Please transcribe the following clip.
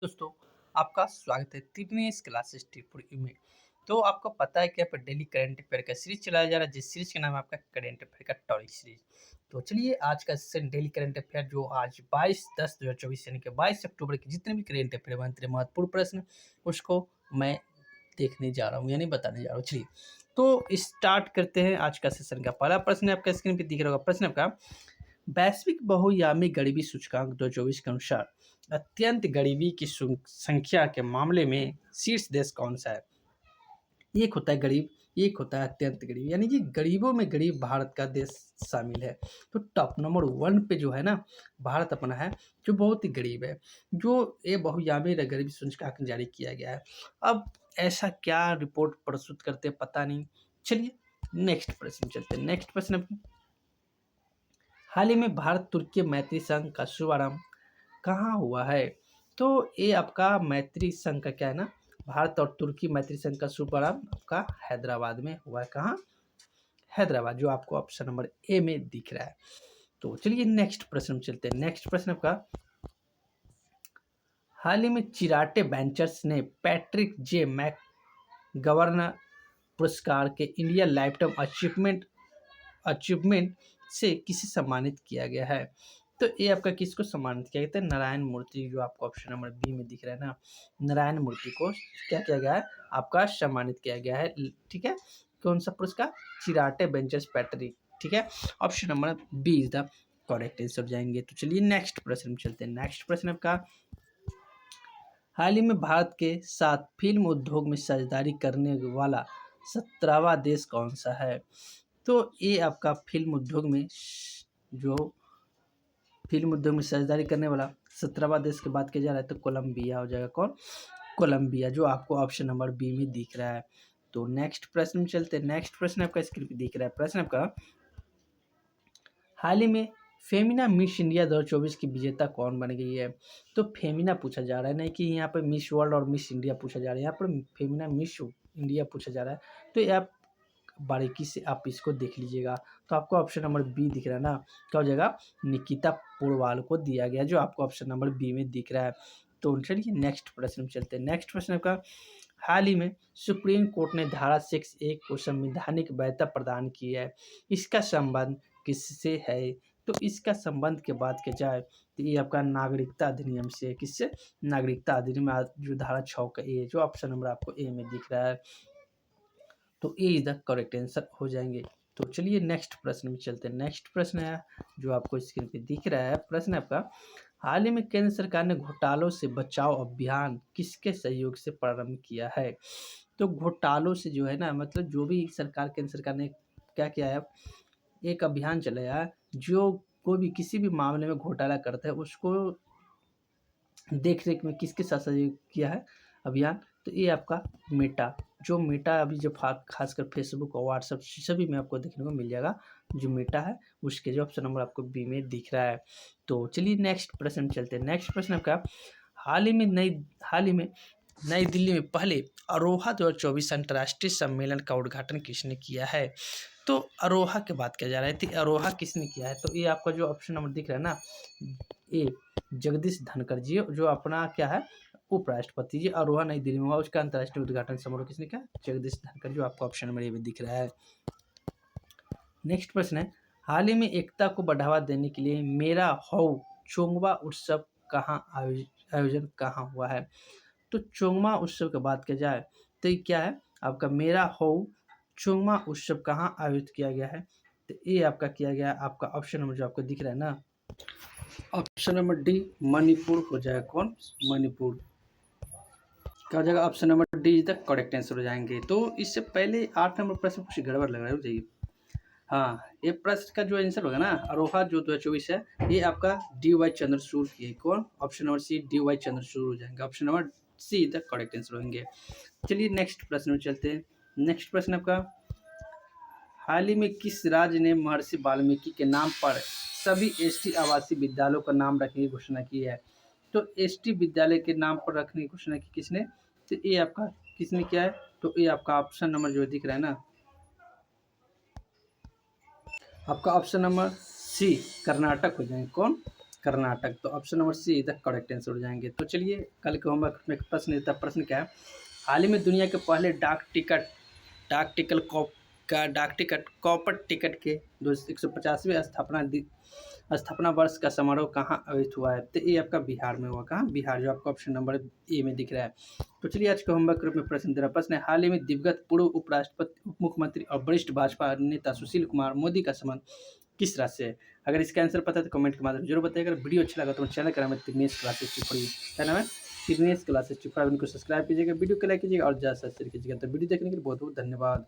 दोस्तों, आपका स्वागत है तिगनेस क्लासेस टी4 में। तो आपको पता है कि यहाँ पर डेली करंट अफेयर का सीरीज चलाया जा रहा है, जिस सीरीज का नाम है आपका करंट अफेयर का टॉरिक सीरीज। तो चलिए आज का सेशन डेली करंट अफेयर जो आज 22/10/2024 यानी कि 22 अक्टूबर के जितने भी करंट अफेयर बनते महत्वपूर्ण प्रश्न उसको मैं देखने जा रहा हूँ यानी बताने जा रहा हूँ। चलिए तो स्टार्ट करते हैं आज का सेशन का पहला प्रश्न है आपका स्क्रीन पे दिख रहा होगा। प्रश्न आपका वैश्विक बहुआयामी गरीबी सूचकांक 2024 के अनुसार अत्यंत गरीबी की संख्या के मामले में शीर्ष देश कौन सा है। एक होता है गरीब, एक होता है अत्यंत गरीब, यानी कि गरीबों में गरीब भारत का देश शामिल है। तो टॉप नंबर 1 पे जो है ना भारत अपना है, जो बहुत ही गरीब है, जो ये बहुआयामी गरीबी सूचकांक जारी किया गया है। अब ऐसा क्या रिपोर्ट प्रस्तुत करते हैं पता नहीं। चलिए नेक्स्ट प्रश्न चलते हैं। नेक्स्ट प्रश्न हाल ही में भारत तुर्की मैत्री संघ का शुभारंभ कहाँ हुआ है। तो ये आपका मैत्री संघ का क्या है ना, भारत और तुर्की मैत्री संघ का शुभारंभ आपका हैदराबाद में हुआ है। कहाँ? हैदराबाद, जो आपको ऑप्शन नंबर ए में दिख रहा है। तो चलिए नेक्स्ट प्रश्न में चलते हैं। नेक्स्ट प्रश्न आपका हाल ही में चिराटे वेंचर्स ने पैट्रिक जे मैक गवर्नर पुरस्कार के इंडिया लाइफ टाइम अचीवमेंट से किसे सम्मानित किया गया है। तो ये आपका किसको सम्मानित किया गया है? नारायण मूर्ति, जो आपको ऑप्शन नंबर बी में दिख रहा है ना, नारायण मूर्ति को क्या किया गया है, आपका सम्मानित किया गया है। ठीक है, कौन सा पुरस्कार? Chiratae Ventures Patrick. ठीक है, option number B is the correct answer जाएंगे। तो चलिए नेक्स्ट प्रश्न में चलते हैं। नेक्स्ट प्रश्न आपका हाल ही में भारत के साथ फिल्म उद्योग में साझेदारी करने वाला 17वां देश कौन सा है। तो ये आपका फिल्म उद्योग में साझेदारी करने वाला 17वां देश की बात किया जा रहा है तो कोलंबिया हो जाएगा। कौन? कोलंबिया, जो आपको ऑप्शन नंबर बी में दिख रहा है। तो नेक्स्ट प्रश्न में चलते हैं। नेक्स्ट प्रश्न आपका स्क्रीन पे दिख रहा है। प्रश्न आपका हाल ही में फेमिना मिस इंडिया 2024 की विजेता कौन बन गई है। तो फेमिना पूछा जा रहा है, नहीं कि यहाँ पर मिस वर्ल्ड और मिस इंडिया पूछा जा रहा है, यहाँ पर फेमिना मिस इंडिया पूछा जा रहा है। तो आप बारीकी से आप इसको देख लीजिएगा। तो आपको ऑप्शन नंबर बी दिख रहा है ना, क्या हो जाएगा? निकिता पोरवाल को दिया गया, जो आपको ऑप्शन नंबर बी में दिख रहा है। तो चलिए नेक्स्ट प्रश्न में चलते हैं। नेक्स्ट प्रश्न आपका हाल ही में सुप्रीम कोर्ट ने धारा 6(1) को संवैधानिक वैधता प्रदान की है, इसका संबंध किससे है। तो इसका संबंध के बात किया जाए तो ये आपका नागरिकता अधिनियम से है। किससे? नागरिकता अधिनियम, जो धारा 6 का ए, जो ऑप्शन नंबर आपको ए में दिख रहा है। तो ए इज द करेक्ट आंसर हो जाएंगे। तो चलिए नेक्स्ट प्रश्न में चलते हैं। नेक्स्ट प्रश्न है जो आपको स्क्रीन पे दिख रहा है। प्रश्न आपका हाल ही में केंद्र सरकार ने घोटालों से बचाव अभियान किसके सहयोग से प्रारंभ किया है। तो घोटालों से जो है ना, मतलब जो भी केंद्र सरकार ने क्या किया है, एक अभियान चलाया है, जो कोई भी किसी भी मामले में घोटाला करता है उसको देख रेख में किसके साथ सहयोग किया है अभियान। तो ये आपका मेटा, जो मेटा अभी जो खासकर फेसबुक और व्हाट्सएप सभी में आपको देखने को मिल जाएगा, जो मेटा है उसके जो ऑप्शन नंबर आपको बी में दिख रहा है। तो चलिए नेक्स्ट प्रश्न में चलते हैं। नेक्स्ट प्रश्न आपका हाल ही में नई दिल्ली में पहले अरोहा 2024 अंतर्राष्ट्रीय सम्मेलन का उद्घाटन किसने किया है। तो अरोहा की बात किया जा रहा है, तो अरोहा किसने किया है। तो ये आपका जो ऑप्शन नंबर दिख रहा है ना, ए जगदीश धनखड़ जी, जो अपना क्या है उपराष्ट्रपति जी। अरोहा नई दिल्ली में हुआ, उसका अंतर्राष्ट्रीय उद्घाटन समारोह किसने किया? जगदीश धनखड़, जो आपको ऑप्शन नंबर ए में दिख रहा है। नेक्स्ट प्रश्न है हाल ही में एकता को बढ़ावा देने के लिए मेरा हौ चोंगवा उत्सव कहाँ आयोजन कहाँ हुआ है। तो चोंगमा उत्सव की बात किया जाए तो ये क्या है आपका मेरा हौ चोंगमा उत्सव कहाँ आयोजित किया गया है। तो ये आपका किया गया आपका ऑप्शन नंबर जो आपको दिख रहा है ना, ऑप्शन नंबर डी मणिपुर हो जाएगा। कौन? मणिपुर, क्या हो जाएगा? Option number D is the correct answer हो जाएंगे। तो इससे पहले 8 नंबर प्रश्न कुछ गड़बड़ लग रहा है, जाइए। हाँ, ये प्रश्न का जो आंसर होगा ना, अरोहा जो 2024 है, ये आपका डी.वाई. चंद्रचूड़ की है। कौन? Option number C D Y. Chandrachud हो जाएंगे। Option number C the correct answer होंगे। चलिए नेक्स्ट प्रश्न में चलते हैं। नेक्स्ट प्रश्न आपका हाल ही में किस राज्य ने महर्षि वाल्मीकि के नाम पर सभी एसटी आवासीय विद्यालयों का नाम रखने की घोषणा की है। तो एसटी विद्यालय के नाम पर रखने की घोषणा की किसने? तो ये आपका किसने किया है? तो ये आपका ऑप्शन नंबर जो दिख रहा है ना, आपका ऑप्शन नंबर सी कर्नाटक हो जाएंगे। कौन? कर्नाटक। तो option number C the correct answer हो जाएंगे। तो चलिए कल के होमवर्क में एक प्रश्न देता, प्रश्न क्या है, हाल ही में दुनिया के पहले डाक टिकट कॉपर टिकट के 150वें स्थापना वर्ष का समारोह कहाँ आयोजित हुआ है। तो ये आपका बिहार में हुआ। कहाँ? बिहार, जो आपका ऑप्शन नंबर ए में दिख रहा है। तो चलिए आज के होमवर्क ग्रुप में प्रश्न दे रहा, प्रश्न है, हाल ही में दिवंगत पूर्व उपराष्ट्रपति, उप मुख्यमंत्री और वरिष्ठ भाजपा नेता सुशील कुमार मोदी का संबंध किस राज्य से है। अगर इसका आंसर पता है तो कमेंट के माध्यम से जरूर बताइए। अगर वीडियो अच्छा लगा तो चैनल का नाम है दिनेश क्लासेस चिपड़ी, क्या नाम है, दिनेश क्लासेस चिपड़ा, इनको सब्सक्राइब कीजिएगा, वीडियो को लाइक कीजिएगा और ज़्यादा से शेयर कीजिएगा। तो वीडियो देखने के लिए बहुत बहुत धन्यवाद।